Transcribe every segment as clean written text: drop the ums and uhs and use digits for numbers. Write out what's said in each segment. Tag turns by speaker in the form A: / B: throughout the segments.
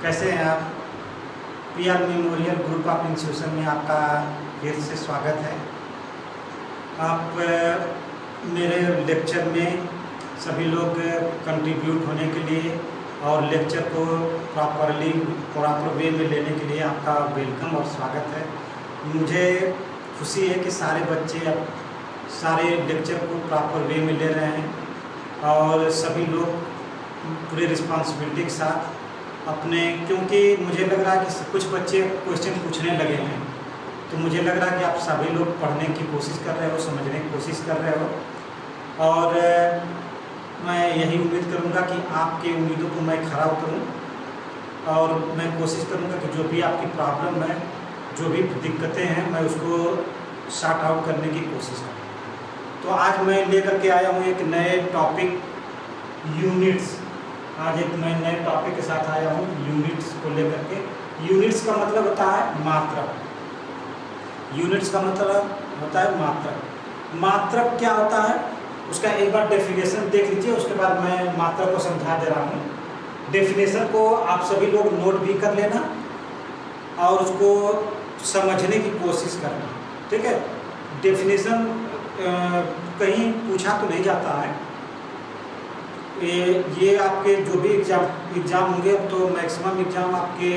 A: कैसे हैं आप? PR memorial group of institution में आपका फिर से स्वागत है। आप मेरे लेक्चर में सभी लोग कंट्रीब्यूट होने के लिए और लेक्चर को प्रॉपर वे में लेने के लिए आपका वेलकम और स्वागत है। मुझे खुशी है कि सारे बच्चे अब सारे लेक्चर को प्रॉपर वे में ले रहे हैं और सभी लोग पूरे रिस्पॉन्सिबिलिटी के साथ अपने, क्योंकि मुझे लग रहा है कि कुछ बच्चे क्वेश्चन पूछने लगे हैं, तो मुझे लग रहा है कि आप सभी लोग पढ़ने की कोशिश कर रहे हो, समझने की कोशिश कर रहे हो और मैं यही उम्मीद करूंगा कि आपके उम्मीदों को मैं खरा उतरूं और मैं कोशिश करूंगा कि जो भी आपकी प्रॉब्लम है, जो भी दिक्कतें हैं, मैं उसको सॉर्ट आउट करने की कोशिश करूँ। तो आज मैं लेकर के आया हूँ एक नए टॉपिक यूनिट्स। आज एक मैं नए टॉपिक के साथ आया हूँ यूनिट्स को लेकर के। यूनिट्स का मतलब होता है मात्रक। यूनिट्स का मतलब होता है मात्रक। मात्रक क्या होता है उसका एक बार डेफिनेशन देख लीजिए, उसके बाद मैं मात्रक को समझा दे रहा हूँ। डेफिनेशन को आप सभी लोग नोट भी कर लेना और उसको समझने की कोशिश करना, ठीक है। डेफिनेशन कहीं पूछा तो नहीं जाता है। ये आपके जो भी एग्ज़ाम होंगे, अब तो मैक्सिमम एग्ज़ाम आपके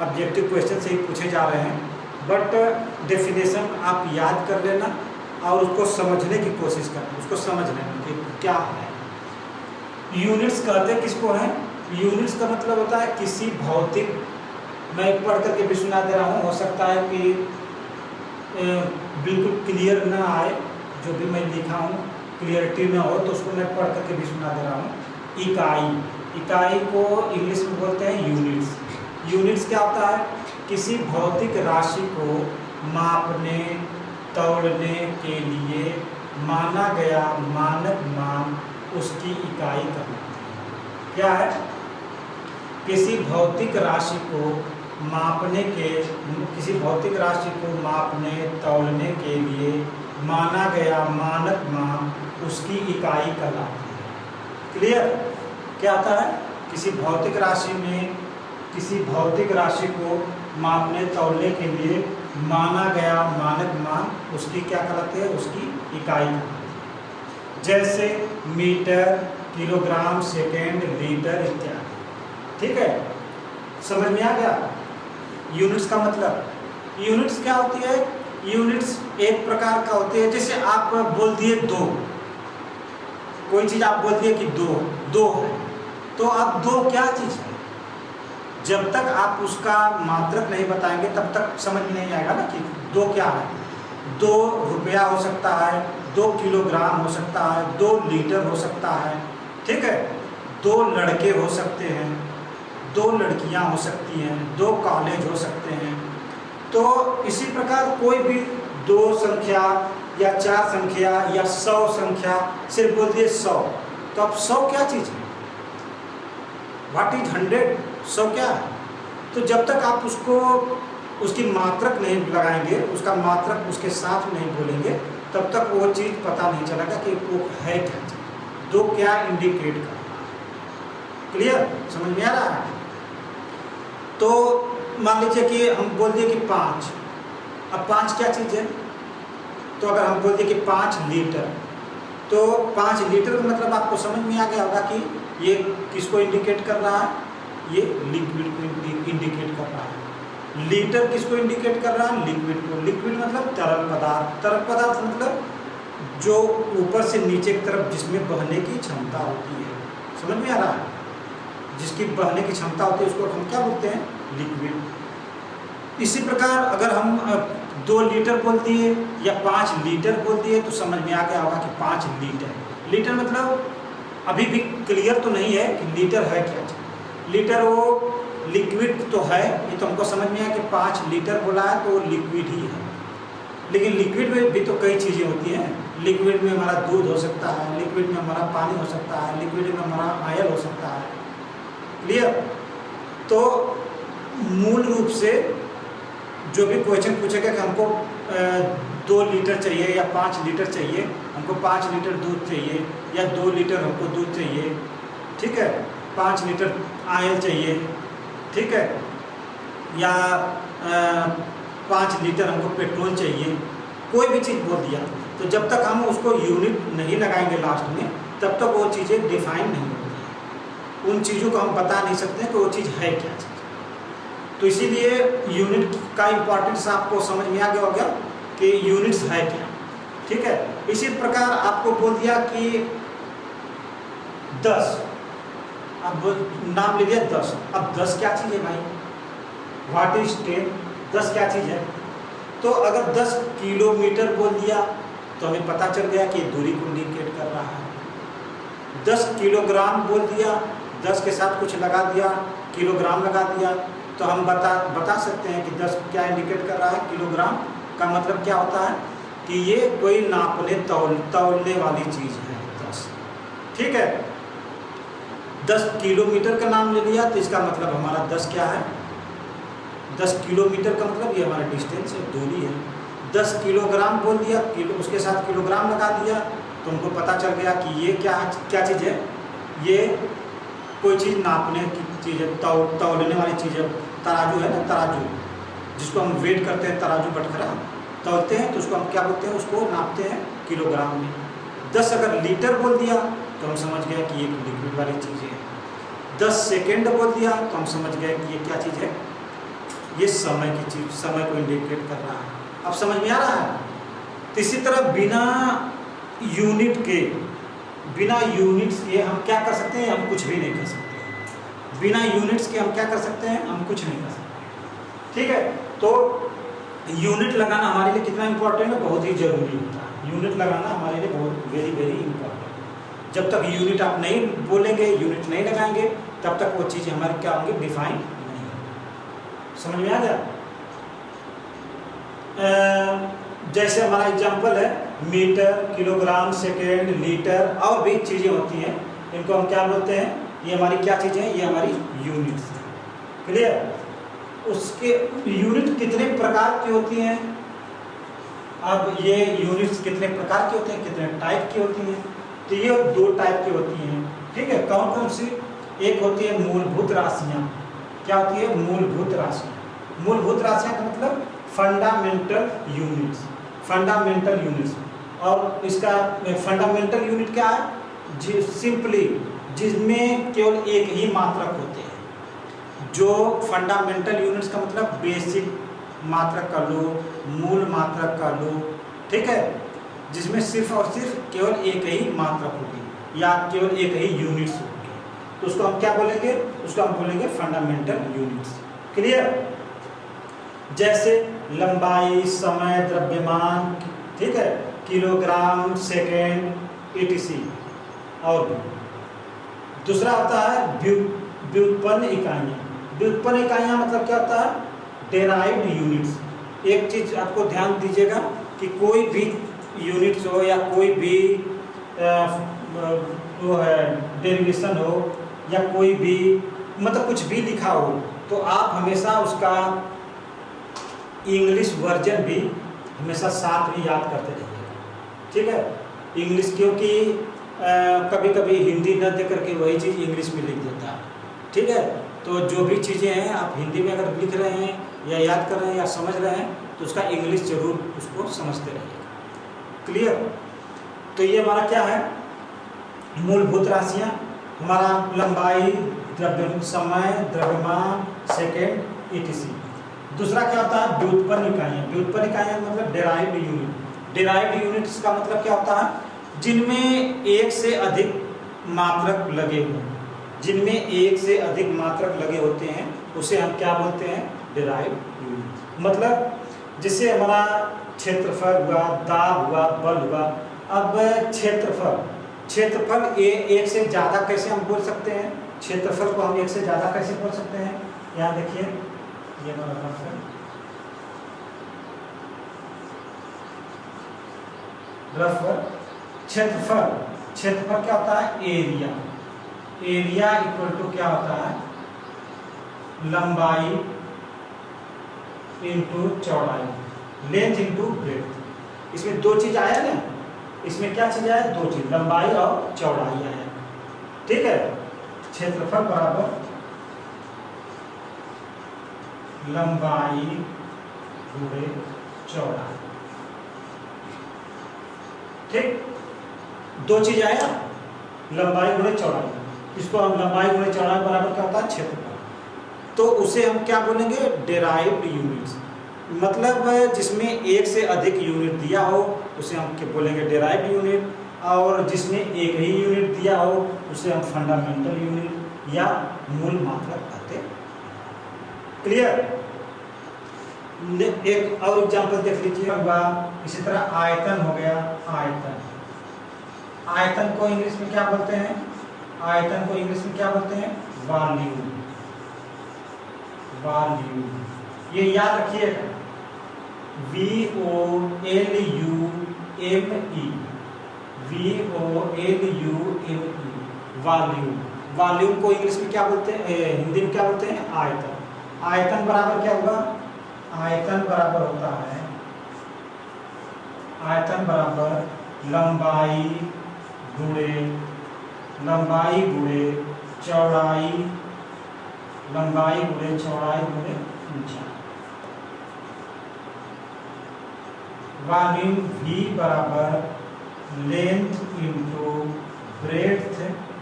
A: ऑब्जेक्टिव क्वेश्चन से ही पूछे जा रहे हैं, बट डेफिनेशन आप याद कर लेना और उसको समझने की कोशिश करना, उसको समझ लेना कि क्या है। यूनिट्स कहते हैं किसको हैं? यूनिट्स का मतलब होता है किसी भौतिक, मैं पढ़ करके भी सुना दे रहा हूँ, हो सकता है कि बिल्कुल क्लियर ना आए, जो भी मैं लिखा हूँ क्लियरिटी ना हो, तो उसको मैं पढ़ करके भी सुना दे रहा हूँ। इकाई, इकाई को इंग्लिश में बोलते हैं यूनिट्स। यूनिट्स क्या होता है? किसी भौतिक राशि को मापने तौलने के लिए माना गया मानक मान उसकी इकाई कहलाती है। क्या है? किसी भौतिक राशि को मापने के, किसी भौतिक राशि को मापने तौलने के लिए माना गया मानक मान उसकी इकाई कहलाती है। क्लियर? क्या आता है? किसी भौतिक राशि में, किसी भौतिक राशि को मापने तौलने के लिए माना गया मानक मान उसकी क्या कहलाती है? उसकी इकाई कहलाती है। जैसे मीटर, किलोग्राम, सेकेंड, लीटर इत्यादि। ठीक है, समझ में आ गया यूनिट्स का मतलब? यूनिट्स क्या होती है? यूनिट्स एक प्रकार का होती है, जैसे आप बोल दिए दो, कोई चीज आप बोल दिए कि दो है, तो अब दो क्या चीज है? जब तक आप उसका मात्रक नहीं बताएंगे तब तक समझ में नहीं आएगा ना कि दो क्या है। 2 रुपया हो सकता है, 2 किलोग्राम हो सकता है, 2 लीटर हो सकता है, ठीक है। 2 लड़के हो सकते हैं, 2 लड़कियां हो सकती हैं, 2 कॉलेज हो सकते हैं। तो इसी प्रकार कोई भी 2 संख्या या 4 संख्या या 100 संख्या, सिर्फ बोल दिए 100, तो अब 100 क्या चीज़ है? What is 100? 100 क्या है? तो जब तक आप उसको, उसकी मात्रक नहीं लगाएंगे, उसका मात्रक उसके साथ नहीं बोलेंगे, तब तक वो चीज़ पता नहीं चलेगा कि वो है क्या चीज़, 2 क्या इंडिकेट कर रहा है। क्लियर? समझ में आ रहा है? तो मान लीजिए कि हम बोल दिए कि 5, अब 5 क्या चीज़ है? तो अगर हम बोल दिए कि 5 लीटर, तो 5 लीटर का मतलब आपको समझ में आ गया होगा कि ये किसको इंडिकेट कर रहा है? ये लिक्विड को इंडिकेट कर रहा है। लीटर किसको इंडिकेट कर रहा है? लिक्विड को। लिक्विड मतलब तरल पदार्थ। तरल पदार्थ मतलब जो ऊपर से नीचे की तरफ जिसमें बहने की क्षमता होती है। समझ में आ रहा है? जिसकी बहने की क्षमता होती है उसको हम क्या बोलते हैं? लिक्विड। इसी प्रकार अगर हम 2 लीटर बोल दिए या 5 लीटर बोल दिए तो समझ में आ गया होगा कि 5 लीटर। लीटर मतलब अभी भी क्लियर तो नहीं है कि लीटर है क्या। लीटर वो लिक्विड तो है, ये तो हमको समझ में आया कि 5 लीटर बोला है तो वो लिक्विड ही है। लेकिन लिक्विड में भी तो कई चीज़ें होती हैं। लिक्विड में हमारा दूध हो सकता है, लिक्विड में हमारा पानी हो सकता है, लिक्विड में हमारा ऑयल हो सकता है। क्लियर? तो मूल रूप से जो भी क्वेश्चन पूछेगा कि हमको 2 लीटर चाहिए या 5 लीटर चाहिए, हमको 5 लीटर दूध चाहिए या 2 लीटर हमको दूध चाहिए, ठीक है, 5 लीटर ऑयल चाहिए, ठीक है, या 5 लीटर हमको पेट्रोल चाहिए, कोई भी चीज़ बोल दिया, तो जब तक हम उसको यूनिट नहीं लगाएंगे लास्ट में, तब तक वो चीज़ें डिफाइन नहीं होती। उन चीज़ों को हम बता नहीं सकते कि वो चीज़ है क्या चीज़। तो इसीलिए यूनिट का इम्पोर्टेंस आपको समझ में आ गया होगा कि यूनिट्स है क्या। ठीक है, इसी प्रकार आपको बोल दिया कि 10, अब नाम ले लिया 10। अब 10 क्या चीज़ है भाई? What is 10? 10 क्या चीज़ है? तो अगर 10 किलोमीटर बोल दिया तो हमें पता चल गया कि दूरी को इंडिकेट कर रहा है। 10 किलोग्राम बोल दिया, 10 के साथ कुछ लगा दिया, किलोग्राम लगा दिया, तो हम बता सकते हैं कि 10 क्या इंडिकेट कर रहा है। किलोग्राम का मतलब क्या होता है कि ये कोई नापने तौलने वाली चीज़ है 10। ठीक है, 10 किलोमीटर का नाम ले लिया तो इसका मतलब हमारा 10 क्या है? 10 किलोमीटर का मतलब ये हमारा डिस्टेंस है, दूरी है। 10 किलोग्राम बोल दिया, उसके साथ किलोग्राम लगा दिया, तो हमको पता चल गया कि ये क्या चीज़ है? ये कोई चीज़ नापने की चीज़ है, तौलने वाली चीज़ है। तराजू है ना, तराजू जिसको हम वेट करते हैं, तराजू बटखरा तौलते हैं, तो उसको हम क्या बोलते हैं? उसको नापते हैं किलोग्राम में। 10 अगर लीटर बोल दिया तो हम समझ गए कि ये लिक्विड वाली चीज़ है। 10 सेकेंड बोल दिया तो हम समझ गए कि ये क्या चीज़ है? ये समय की चीज़, समय को इंडिकेट कर रहा है। अब समझ में आ रहा है? तो इसी तरह बिना यूनिट के, बिना यूनिट्स के हम क्या कर सकते हैं? हम कुछ भी नहीं कर सकते। बिना यूनिट्स के हम क्या कर सकते हैं? हम कुछ नहीं कर सकते। ठीक है, तो यूनिट लगाना हमारे लिए कितना इंपॉर्टेंट है? बहुत ही जरूरी होता है। यूनिट लगाना हमारे लिए बहुत वेरी वेरी इंपॉर्टेंट। जब तक यूनिट आप नहीं बोलेंगे, यूनिट नहीं लगाएंगे, तब तक वो चीज़ें हमारी क्या होंगी? डिफाइन नहीं होंगी। समझ में आ गया? जैसे हमारा एग्जाम्पल है मीटर, किलोग्राम, सेकेंड, लीटर, और भी चीज़ें होती हैं, इनको हम क्या बोलते हैं? ये हमारी क्या चीज़ें हैं? ये हमारी यूनिट्स हैं। क्लियर? उसके यूनिट कितने प्रकार की होती हैं? अब ये यूनिट्स कितने प्रकार की होती हैं, कितने टाइप की होती हैं? तो ये 2 टाइप की होती हैं। ठीक है, कौन कौन सी? एक होती है मूलभूत राशियाँ। क्या होती है? मूलभूत राशियाँ। मूलभूत राशियाँ का मतलब फंडामेंटल यूनिट्स। फंडामेंटल यूनिट्स, और इसका फंडामेंटल यूनिट क्या है? सिंपली जिसमें केवल एक ही मात्रक होते हैं। जो फंडामेंटल यूनिट्स का मतलब बेसिक मात्रक कर लो, मूल मात्रक कर लो। ठीक है, जिसमें सिर्फ और सिर्फ केवल एक ही मात्रक होगी या केवल एक ही यूनिट्स होगी, तो उसको हम क्या बोलेंगे? उसको हम बोलेंगे फंडामेंटल यूनिट्स। क्लियर? जैसे लंबाई, समय, द्रव्यमान, ठीक है, किलोग्राम, सेकेंड, etc। और भी दूसरा होता है व्युत्पन्न इकाइयाँ। व्युत्पन्न इकाइयाँ मतलब क्या होता है? Derived units. एक चीज़ आपको ध्यान दीजिएगा कि कोई भी यूनिट्स हो या कोई भी वो है डेरिवेशन हो या कोई भी मतलब कुछ भी लिखा हो, तो आप हमेशा उसका इंग्लिश वर्जन भी हमेशा साथ में याद करते रहिएगा। ठीक है, इंग्लिश, क्योंकि कभी कभी हिंदी न दे करके वही चीज़ इंग्लिश में लिख देता है। ठीक है, तो जो भी चीज़ें हैं आप हिंदी में अगर लिख रहे हैं या याद कर रहे हैं या समझ रहे हैं, तो उसका इंग्लिश जरूर उसको समझते रहिएगा। क्लियर? तो ये हमारा क्या है? मूलभूत राशियाँ। हमारा लंबाई, समय, द्रव्यमान, सेकेंड, etc। दूसरा क्या होता है? व्युत्पन्न इकाइयाँ। व्युत्पन्न इकाइयाँ मतलब डेराइव्ड यूनिट। डेराइव्ड यूनिट्स का मतलब क्या होता है? जिनमें एक से अधिक मात्रक लगे हों, जिनमें एक से अधिक मात्रक लगे होते हैं, उसे हम क्या बोलते हैं? Derived unit. मतलब जिससे हमारा क्षेत्रफल हुआ, दाब हुआ, बल हुआ। अब क्षेत्रफल एक से ज़्यादा कैसे हम बोल सकते हैं? क्षेत्रफल को हम एक से ज़्यादा कैसे बोल सकते हैं? यहाँ देखिए, ये हमारा रफ है, रफ क्षेत्रफल। क्षेत्रफल क्या होता है? एरिया। एरिया इक्वल टू क्या होता है? लंबाई इंटू चौड़ाई, लेंथ इंटू ब्रेड्थ। इसमें 2 चीज आया ना, इसमें क्या चीज आया? 2 चीज, लंबाई और चौड़ाई आया। ठीक है, क्षेत्रफल बराबर लंबाई गुणे चौड़ाई। ठीक, दो चीज आया, लंबाई गुणे चौड़ाई। इसको हम लंबाई गुणे चौड़ाई बराबर क्या होता है, क्षेत्रफल। तो उसे हम क्या बोलेंगे, डेराइव्ड यूनिट्स। मतलब जिसमें एक से अधिक यूनिट दिया हो उसे हम क्या बोलेंगे, डेराइव्ड यूनिट। और जिसमें एक ही यूनिट दिया हो उसे हम फंडामेंटल यूनिट या मूल मात्रक कहते हैं। क्लियर। एक और एग्जांपल देख लीजिए। इसी तरह आयतन हो गया। आयतन, आयतन को इंग्लिश में क्या बोलते हैं, आयतन को इंग्लिश में क्या बोलते हैं, वॉल्यूम। वॉल्यूम, ये याद रखिएगा, VOLUME, VOLUME, वॉल्यूम। वॉल्यूम को इंग्लिश में क्या बोलते हैं, हिंदी में क्या बोलते हैं, आयतन। आयतन बराबर क्या होगा, आयतन बराबर होता है, आयतन बराबर लंबाई गुणे चौड़ाई, लंबाई गुणे चौड़ाई गुणे ऊंचाई। वॉल्यूम V बराबर लेंथ इंटू ब्रेड्थ,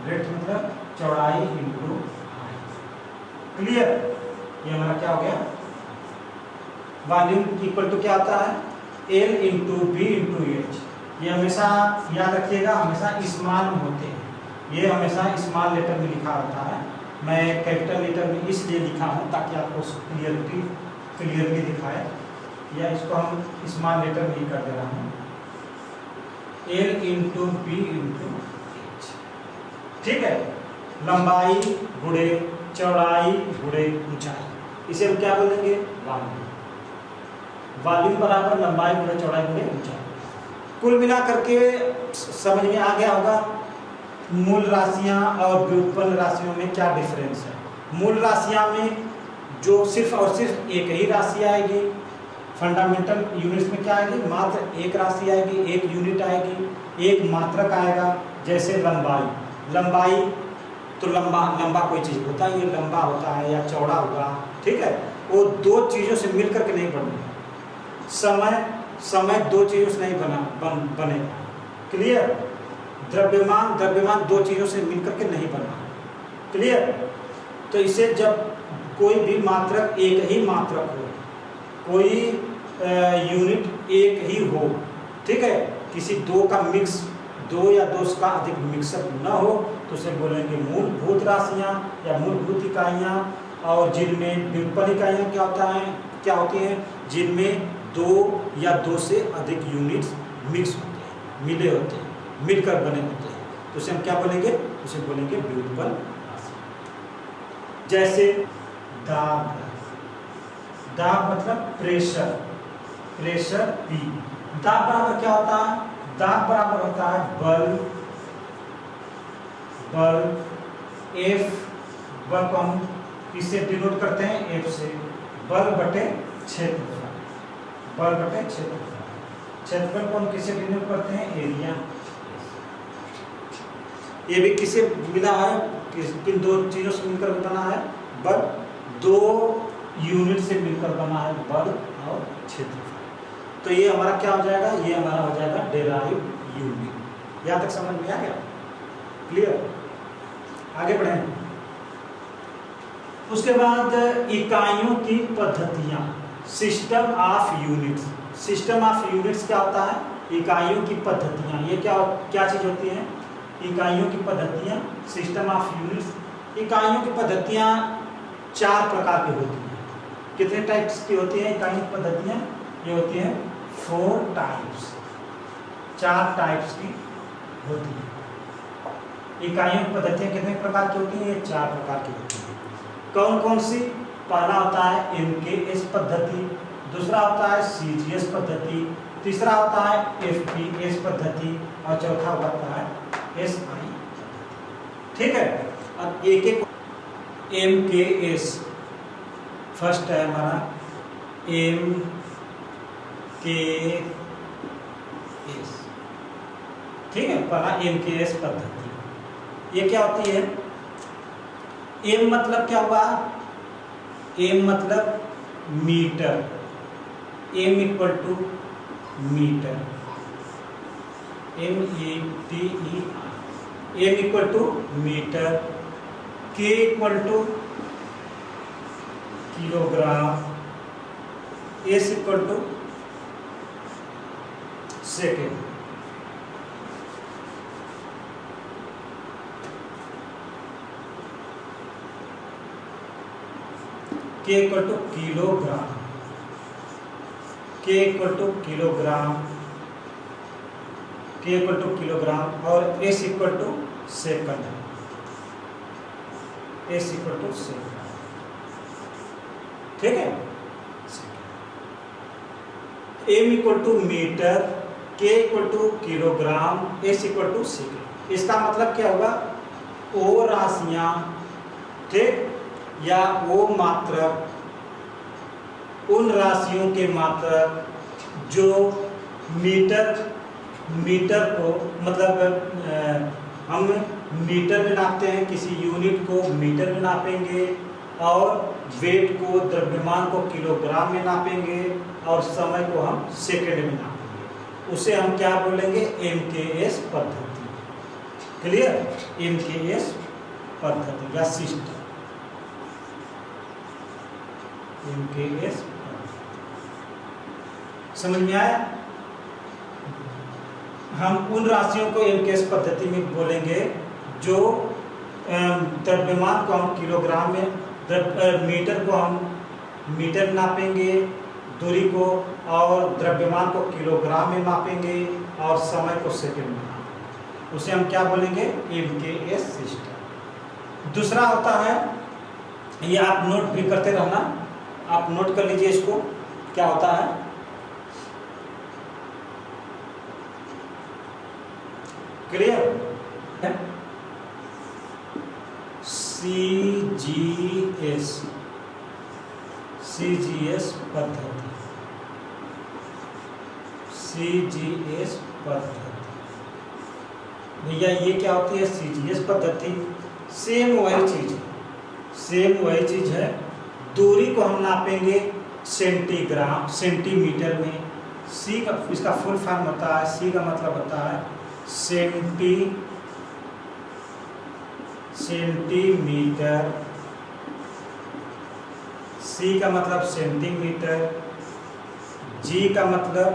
A: ब्रेड्थ मतलब चौड़ाई इंटू हाइट। क्लियर। ये हमारा क्या हो गया, वॉल्यूम इक्वल टू क्या होता है, L into B into H। ये हमेशा याद रखिएगा, हमेशा स्मॉल में होते हैं, ये हमेशा स्मॉल लेटर में लिखा होता है। मैं कैपिटल लेटर में इसलिए लिखा हूँ ताकि आपको क्लियरली दिखाए, या इसको हम स्मॉल लेटर में ही कर दे रहा हूँ, L into B into H। ठीक है, लंबाई गुणे चौड़ाई गुणे ऊंचाई, इसे हम क्या बोलेंगे, वॉल्यूम। वॉल्यूम बराबर लंबाई गुणे चौड़ाई गुणे ऊंचाई। कुल मिला करके समझ में आ गया होगा मूल राशियां और व्युत्पन्न राशियों में क्या डिफरेंस है। मूल राशियां में जो सिर्फ और सिर्फ एक ही राशि आएगी, फंडामेंटल यूनिट्स में क्या आएगी, मात्र एक राशि आएगी, एक यूनिट आएगी, एक मात्रक आएगा। जैसे लंबाई, लंबाई तो लंबा कोई चीज होता है, ये लंबा होता है या चौड़ा होगा, ठीक है, वो दो चीजों से मिलकर के नहीं बनेगा। समय दो चीजों से नहीं बनेगा। क्लियर। द्रव्यमान दो चीजों से मिलकर के नहीं बना। क्लियर। तो इसे जब कोई भी मात्रक एक ही मात्रक हो, कोई यूनिट एक ही हो, ठीक है, किसी दो का मिक्स, दो या दो का अधिक मिक्सअप न हो, तो उसे बोलेंगे मूलभूत राशियां या मूलभूत इकाइयां। और जिनमें व्युत्पन्न इकाइयां क्या होती हैं, जिनमें दो या दो से अधिक यूनिट्स मिक्स होते हैं, मिले होते हैं, मिलकर बने होते हैं, तो उसे हम क्या बोलेंगे, उसे बोलेंगे व्युत्पन्न राशि। जैसे दाब, दाब मतलब प्रेशर, प्रेशर P। दाब बराबर क्या होता है, दाब बराबर होता है बल F, बल को हम किससे डिनोट करते हैं, F से, बल बटे क्षेत्रफल, बल बटे क्षेत्रफल। क्षेत्रफल को हम किससे डिनोट करते हैं, एरिया। ये भी किससे मिला है, किन दो चीजों से मिलकर बना है, बल, दो यूनिट से मिलकर बना है, बल और क्षेत्रफल। तो ये हमारा क्या हो जाएगा, ये हमारा हो जाएगा डेराइव्ड यूनिट। यहाँ तक समझ में आ गया, क्लियर। आगे बढ़ें। उसके बाद इकाइयों की पद्धतियां, system of units. System of units क्या होता है, इकाइयों की पद्धतियां। ये क्या चीज होती है, इकाइयों की पद्धतियां, सिस्टम ऑफ यूनिट्स। इकाइयों की पद्धतियां चार प्रकार की होती हैं। कितने टाइप्स की होती हैं इकाइयों की पद्धतियां, ये होती हैं 4 टाइप्स, 4 टाइप्स की होती है। इकाइयों की पद्धतियां कितने प्रकार की होती हैं, ये 4 प्रकार की होती हैं। कौन कौन सी, पहला होता है MKS पद्धति, दूसरा होता है CGS पद्धति, तीसरा होता है FPS पद्धति और चौथा होता है SI। ठीक है, अब एक एक MKS फर्स्ट है हमारा MKS। ठीक है, पहला MKS पद्धति। ये क्या होती है, M मतलब क्या हुआ, M मतलब metre, m equal to metre, METER, m equal to metre, k equal to kilogram, s equal to second. k equal to kilogram, k equal to kilogram, k equal to kilogram और s equal to second, s equal to second. ठीक है, m equal to metre, k equal to kilogram, s equal to second. इसका मतलब क्या होगा, वो राशियां, ठीक, या वो मात्रक, उन राशियों के मात्रक जो मीटर को, मतलब हम मीटर में नापते हैं, किसी यूनिट को मीटर में नापेंगे और वेट को, द्रव्यमान को किलोग्राम में नापेंगे और समय को हम सेकंड में नापेंगे, उसे हम क्या बोलेंगे, MKS पद्धति। क्लियर, MKS पद्धति या सिस्टम, MKS। समझ में आया? हम उन राशियों को MKS पद्धति में बोलेंगे जो द्रव्यमान को हम किलोग्राम में, मीटर को हम मीटर में नापेंगे, दूरी को और द्रव्यमान को किलोग्राम में मापेंगे और समय को सेकंड में नापेंगे, उसे हम क्या बोलेंगे, MKS सिस्टम। दूसरा होता है, ये आप नोट भी करते रहना, आप नोट कर लीजिए इसको, क्या होता है, क्लियर है, CGS पद्धति, CGS पद्धति। भैया ये क्या होती है, CGS पद्धति? सेम वही चीज है, सेम वही चीज है। दूरी को हम नापेंगे सेंटीमीटर में, सी का इसका फुल फॉर्म होता है, सी का मतलब होता है सेंटीमीटर, सी का मतलब सेंटीमीटर, जी का मतलब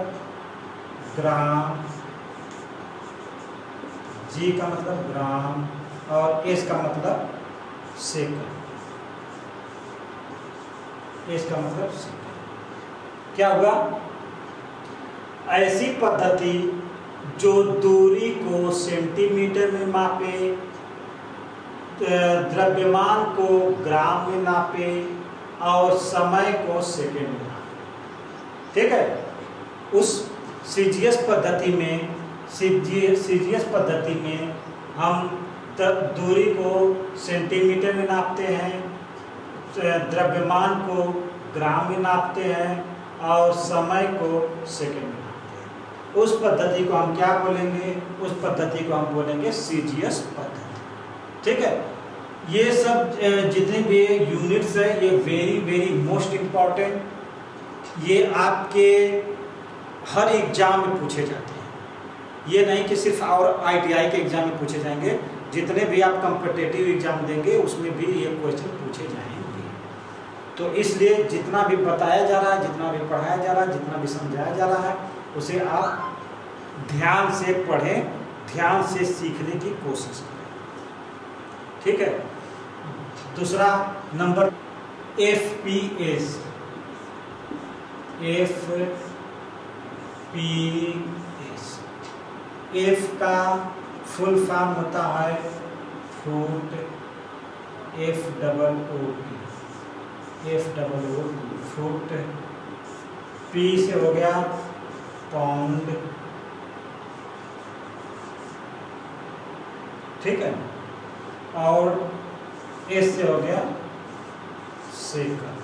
A: ग्राम, जी का मतलब ग्राम और एस का मतलब सेकंड, इसका मतलब क्या हुआ, ऐसी पद्धति जो दूरी को सेंटीमीटर में मापे, द्रव्यमान को ग्राम में नापे और समय को सेकंड में नापे। ठीक है, उस CGS पद्धति में, CGS पद्धति में हम दूरी को सेंटीमीटर में नापते हैं, द्रव्यमान को ग्राम में नापते हैं और समय को सेकंड में नापते हैं। उस पद्धति को हम क्या बोलेंगे, उस पद्धति को हम बोलेंगे CGS पद्धति। ठीक है, ये सब जितने भी यूनिट्स है ये वेरी मोस्ट इम्पॉर्टेंट, ये आपके हर एग्जाम में पूछे जाते हैं। ये नहीं कि सिर्फ और ITI के एग्जाम में पूछे जाएंगे, जितने भी आप कॉम्पिटिटिव एग्जाम देंगे उसमें भी ये क्वेश्चन पूछे जाएंगे। तो इसलिए जितना भी बताया जा रहा है, जितना भी पढ़ाया जा रहा है, जितना भी समझाया जा रहा है, उसे आप ध्यान से पढ़ें, ध्यान से सीखने की कोशिश करें। ठीक है, दूसरा नंबर FPS, F का फुल फॉर्म होता है फुट, FOOT, फुट। P से हो गया पाउंड। ठीक है, और S से हो गया सेकंड।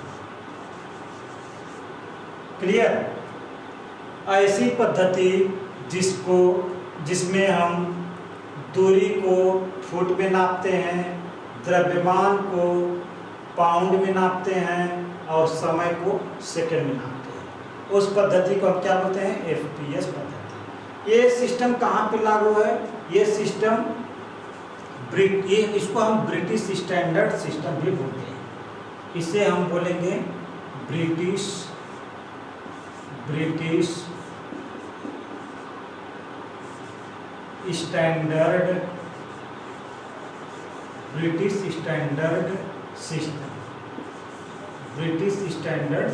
A: क्लियर? ऐसी पद्धति जिसमें हम दूरी को फुट में नापते हैं, द्रव्यमान को पाउंड में नापते हैं और समय को सेकंड में नापते हैं। उस पद्धति को हम क्या बोलते हैं? एफपीएस पद्धति। ये सिस्टम कहाँ पे लागू है? ये सिस्टम ये इसको हम ब्रिटिश स्टैंडर्ड सिस्टम भी बोलते हैं। इसे हम बोलेंगे British standard system. British standard